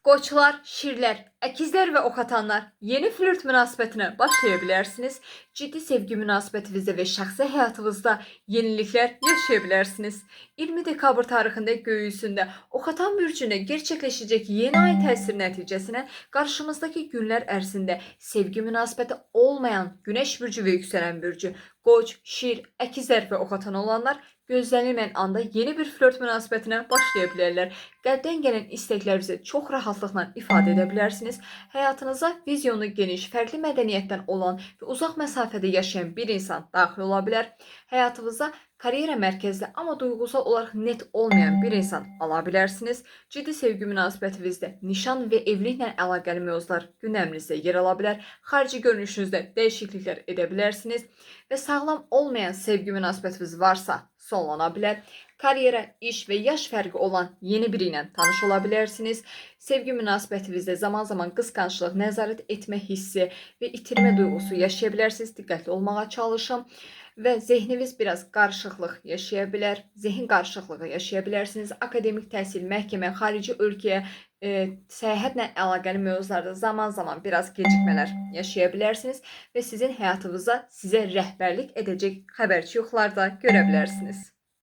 Koçlar, şirler, əkizlər və oxatanlar yeni flört münasibətinə başlaya bilərsiniz. Ciddi sevgi münasibətinizdə və şəxsi həyatınızda yeniliklər yaşaya bilərsiniz. 20 dekabr tarixində göy üzündə oxatan bürcündə gerçəkləşəcək yeni ay təsiri nəticəsində qarşımızdakı günlər ərzində sevgi münasibəti olmayan Günəş bürcü və yüksələn bürcü, Qoç, şir, əkizlər və oxatan olanlar gözlənilməyən anda yeni bir flört münasibətinə başlaya bilərlər. Qəlbdən gələn istəklərinizi çox rahatlıqla ifadə edə bilərsiniz. Həyatınıza vizyonu geniş, fərqli mədəniyyətdən olan və uzaq məsafədə yaşayan bir insan daxil ola bilər. Həyatınıza karyera mərkəzli, amma duyğusal olaraq net olmayan bir insan ala bilərsiniz. Ciddi sevgi münasibətinizdə nişan və evliliklə əlaqəli mövzular gündəminizdə yer ala bilər. Xarici görünüşünüzdə dəyişikliklər edə bilərsiniz və sağlam olmayan sevgi münasibətiniz varsa sonlana bilər. Karyera, iş və yaş fərqi olan yeni biri ilə tanış ola bilərsiniz. Sevgi münasibətinizdə zaman-zaman qısqanclıq, nəzarət etmə hissi və itirmə duyğusu yaşaya bilərsiniz. Diqqətli olmağa çalışın və zehniniz biraz qarışıqlıq yaşaya bilər. Zehin qarışıqlığı yaşaya bilərsiniz. Akademik təhsil, məhkəmə, xarici ölkəyə səyahətlə əlaqəli mövzularda zaman-zaman biraz gecikmələr yaşaya bilərsiniz və sizin həyatınıza sizə rəhbərlik edəcək xəbərçi yuxularda görə bilərsiniz.